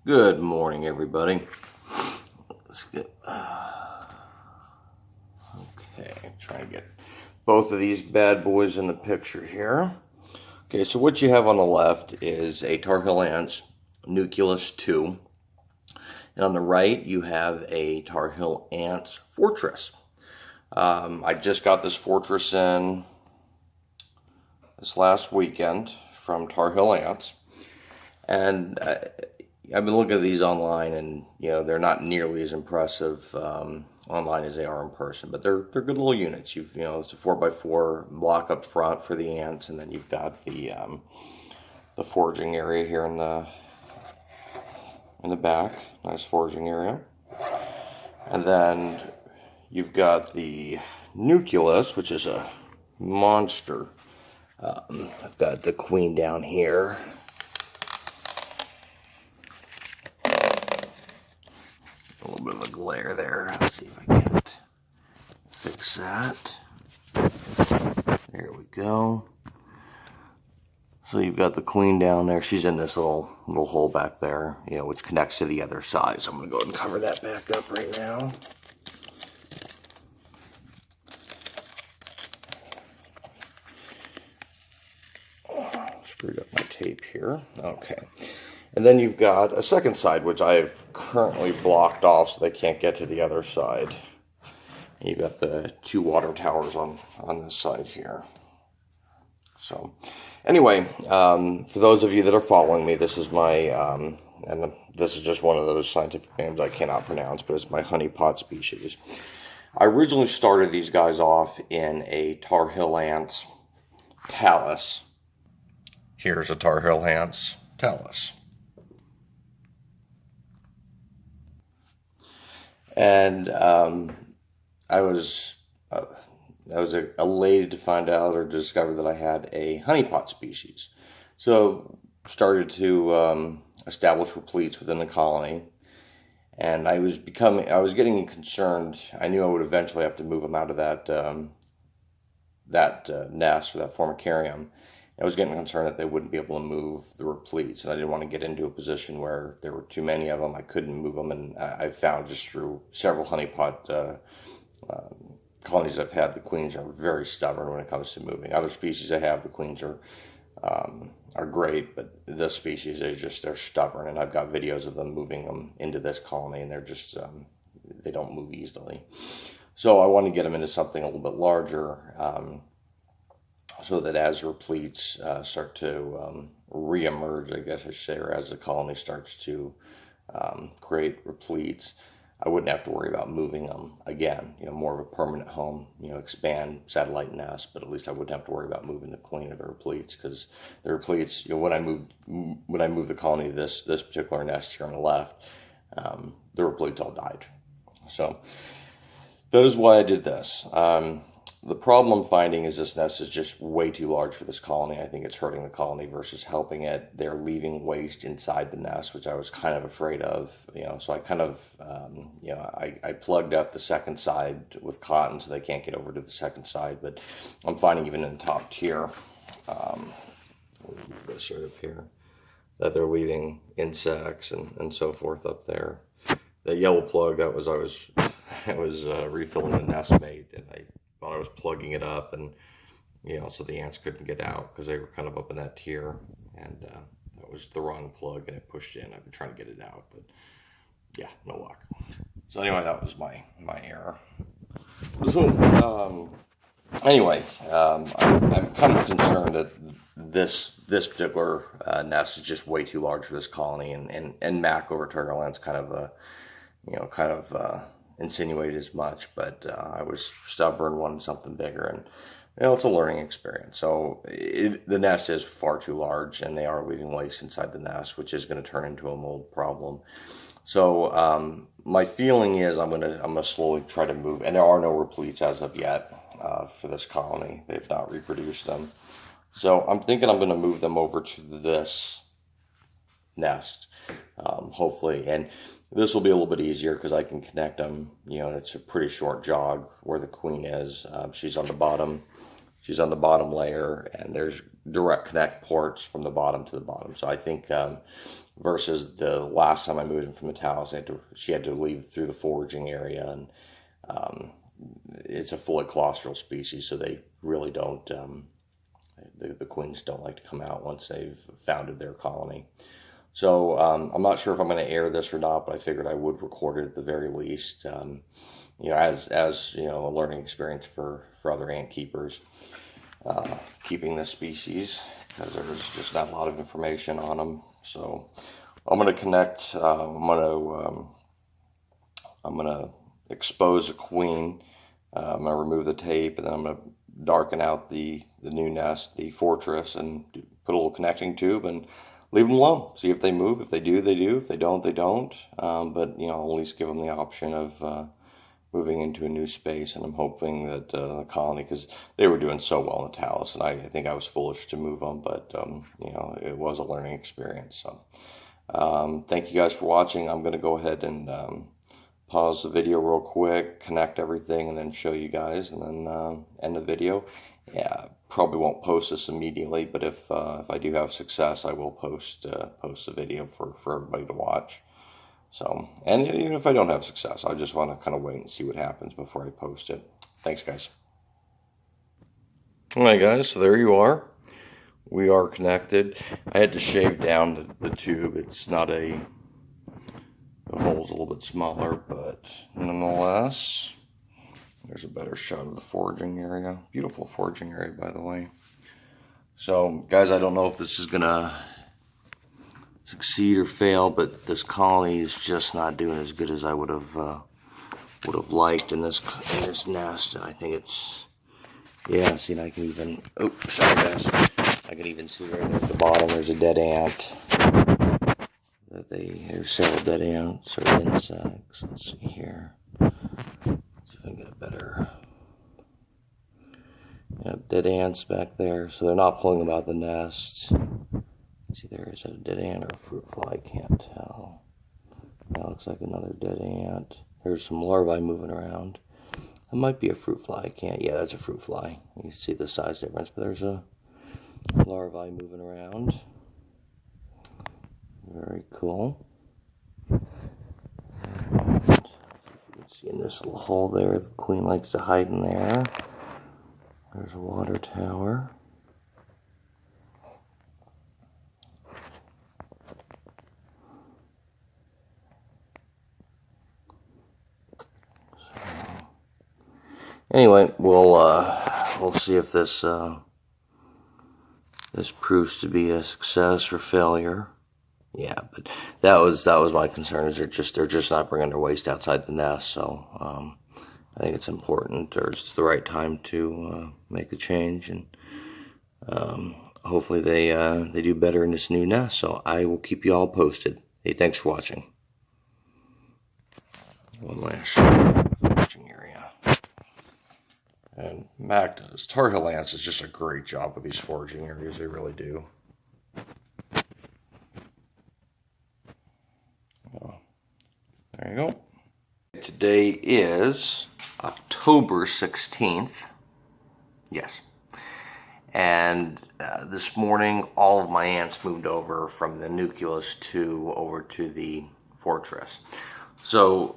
Good morning, everybody. Let's get okay. Try to get both of these bad boys in the picture here. Okay, so what you have on the left is a Tar Heel Ants Nucleus 2, and on the right you have a Tar Heel Ants Fortress. I just got this Fortress in this last weekend from Tar Heel Ants. And I've been looking at these online, and they're not nearly as impressive online as they are in person, but they're good little units. It's a 4x4 block up front for the ants, and then you've got the foraging area here in the back. Nice foraging area, and then you've got the nucleus, which is a monster. I've got the queen down here. A little bit of a glare there. Let's see if I can't fix that. There we go. So you've got the queen down there. She's in this little hole back there, which connects to the other side. So I'm going to go ahead and cover that back up right now. Screwed up my tape here. Okay. And then you've got a second side, which I've currently blocked off so they can't get to the other side. And you've got the two water towers on this side here. So anyway, for those of you that are following me, this is my, and this is just one of those scientific names I cannot pronounce, but it's my honeypot species. I originally started these guys off in a Tar Heel Ants Talus. Here's a Tar Heel Ants Talus. And I was elated to find out or discover that I had a honeypot species. So started to establish repletes within the colony, and I was getting concerned. I knew I would eventually have to move them out of that nest or that formicarium. I was getting concerned that they wouldn't be able to move the repletes, and I didn't want to get into a position where there were too many of them. I couldn't move them, and I found just through several honeypot colonies I've had, the queens are very stubborn when it comes to moving. Other species I have, the queens are great, but this species, they're stubborn, and I've got videos of them moving them into this colony, and they're just, they don't move easily. So I want to get them into something a little bit larger, so that as repletes start to re-emerge, I guess I should say, or as the colony starts to create repletes, I wouldn't have to worry about moving them again. More of a permanent home. Expand satellite nests, but at least I wouldn't have to worry about moving the queen or the repletes, because the repletes, when I moved the colony to this particular nest here on the left, the repletes all died. So that is why I did this. The problem I'm finding is this nest is just way too large for this colony. I think it's hurting the colony versus helping it. They're leaving waste inside the nest, which I was kind of afraid of. So I kind of, I plugged up the second side with cotton so they can't get over to the second side. But I'm finding even in the top tier, this right up here, that they're leaving insects and so forth up there. The yellow plug, I was refilling the nest mate, and I thought I was plugging it up, and so the ants couldn't get out because they were kind of up in that tier, and that was the wrong plug, and it pushed in. I've been trying to get it out, but yeah, no luck. So anyway, that was my error. So anyway, I'm kind of concerned that this particular nest is just way too large for this colony, and Mac over Tar Heel Ants kind of insinuated as much, but I was stubborn, wanted something bigger, and it's a learning experience. So the nest is far too large, and they are leaving waste inside the nest, which is going to turn into a mold problem. So my feeling is I'm gonna slowly try to move, and there are no repletes as of yet for this colony. They've not reproduced them, so I'm thinking I'm going to move them over to this nest, hopefully, and this will be a little bit easier because I can connect them. It's a pretty short jog where the queen is. She's on the bottom layer, and there's direct connect ports from the bottom to the bottom. So I think versus the last time I moved in from the Taos, she had to leave through the foraging area, and it's a fully colostral species, so they really don't, the queens don't like to come out once they've founded their colony. So I'm not sure if I'm going to air this or not, but I figured I would record it at the very least, as you know, a learning experience for other ant keepers keeping this species, because there's just not a lot of information on them. So I'm going to connect. I'm going to expose a queen. I'm going to remove the tape, and then I'm going to darken out the new nest, the fortress, and put a little connecting tube and leave them alone. See if they move. If they do, they do. If they don't, they don't. But you know, I'll at least give them the option of moving into a new space. And I'm hoping that the colony, because they were doing so well in the Taos, and I think I was foolish to move them, but you know, it was a learning experience. So thank you guys for watching. I'm going to go ahead and pause the video real quick, connect everything, and then show you guys, and then end the video. Yeah, probably won't post this immediately, but if I do have success, I will post the video for everybody to watch. So, and even if I don't have success, I just want to kind of wait and see what happens before I post it. Thanks, guys. All right, guys, so there you are. We are connected. I had to shave down the tube. It's not the hole's a little bit smaller, but nonetheless, there's a better shot of the foraging area. Beautiful foraging area, by the way. So, guys, I don't know if this is gonna succeed or fail, but this colony is just not doing as good as I would have liked in this nest. And I think it's, yeah. See, and I can even, oh, sorry, guys. I can even see right there at the bottom. There's a dead ant. There's several dead ants or insects. Let's see here. Let's see if I can get a better. Yeah, dead ants back there. So they're not pulling them out of the nest. See, there is a dead ant or a fruit fly. I can't tell. That looks like another dead ant. There's some larvae moving around. That might be a fruit fly. I can't. Yeah, that's a fruit fly. You can see the size difference, but there's a larvae moving around. Very cool. And you can see in this little hole there, the queen likes to hide in there. There's a water tower. Anyway, we'll see if this proves to be a success or failure. Yeah, but that was my concern. Is they're just not bringing their waste outside the nest. So I think it's important, or it's the right time to make a change, and hopefully they do better in this new nest. So I will keep you all posted. Hey, thanks for watching. One last watching area. And Mac does. Tar Heel Ants does just a great job with these foraging areas. They really do. Oh, there you go. Today is October 16th. Yes. And this morning, all of my ants moved over from the nucleus over to the fortress. So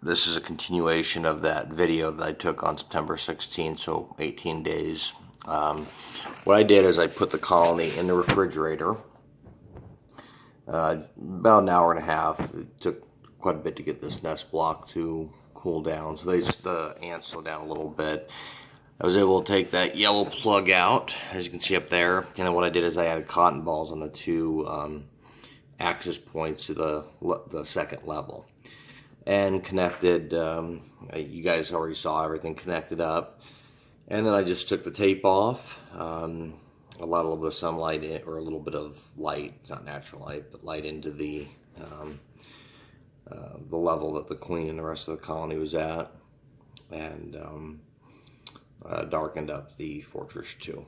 this is a continuation of that video that I took on September 16th, so 18 days. What I did is I put the colony in the refrigerator about an hour and a half. It took quite a bit to get this nest block to cool down, so the ants slow down a little bit. I was able to take that yellow plug out, as you can see up there, and then what I did is I added cotton balls on the two access points to the second level, and connected. You guys already saw everything connected up, and then I just took the tape off, allowed a little bit of sunlight in, or a little bit of light. It's not natural light, but light into the level that the queen and the rest of the colony was at, and darkened up the fortress too.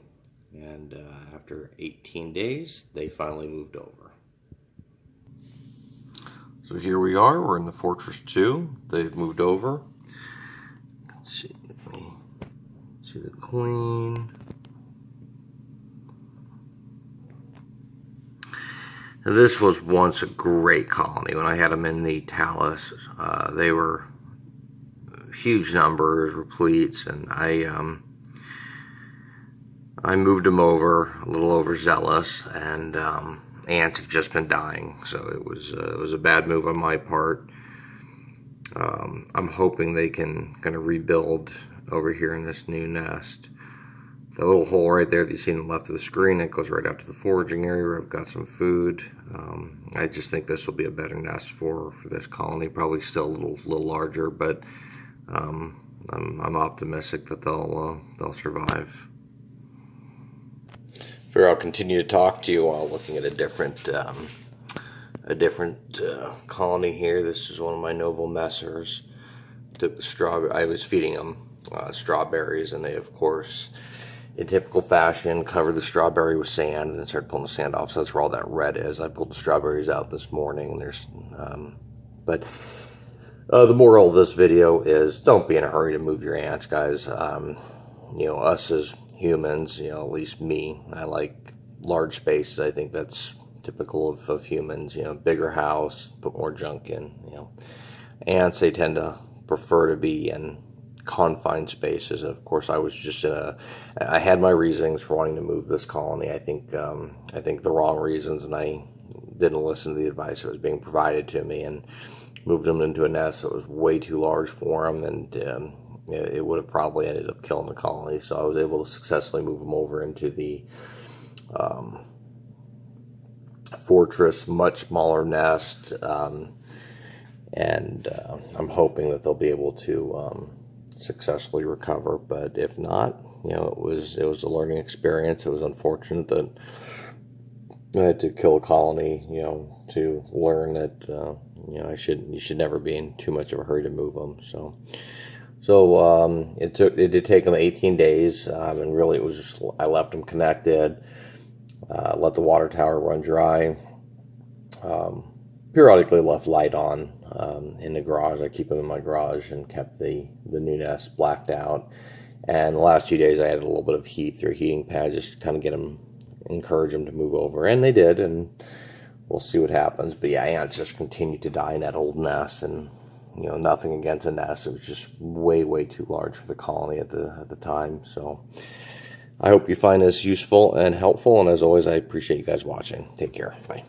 And after 18 days, they finally moved over. So here we are. We're in the fortress 2. They've moved over. Let's see. Let me see the queen. This was once a great colony. When I had them in the talus, they were huge numbers, repletes, and I moved them over, a little overzealous, and ants have just been dying. So it was a bad move on my part. I'm hoping they can kind of rebuild over here in this new nest. The little hole right there that you see on the left of the screen, it goes right out to the foraging area where I've got some food. I just think this will be a better nest for this colony. Probably still a little larger, but I'm optimistic that they'll survive. I'll continue to talk to you while looking at a different colony here. This is one of my noble messers. Took the strawberry. I was feeding them strawberries, and they, of course, in typical fashion, covered the strawberry with sand and then started pulling the sand off. So that's where all that red is. I pulled the strawberries out this morning, and there's, the moral of this video is don't be in a hurry to move your ants, guys. Us as humans, at least me, I like large spaces. I think that's typical of humans. Bigger house, put more junk in. Ants, they tend to prefer to be in confined spaces. And of course, I was just I had my reasons for wanting to move this colony. I think the wrong reasons, and I didn't listen to the advice that was being provided to me, and moved them into a nest that was way too large for them, and it would have probably ended up killing the colony. So I was able to successfully move them over into the fortress, much smaller nest, and I'm hoping that they'll be able to successfully recover. But if not, it was a learning experience. It was unfortunate that I had to kill a colony, to learn that you should never be in too much of a hurry to move them. So it did take them 18 days, and really it was just, I left them connected, let the water tower run dry, periodically left light on in the garage. I keep them in my garage, and kept the new nest blacked out. And the last few days I added a little bit of heat through a heating pad, just to kind of encourage them to move over, and they did, and we'll see what happens. But yeah, ants just continued to die in that old nest, and nothing against the nest. It was just way too large for the colony at the time. So I hope you find this useful and helpful, and as always, I appreciate you guys watching. Take care. Bye.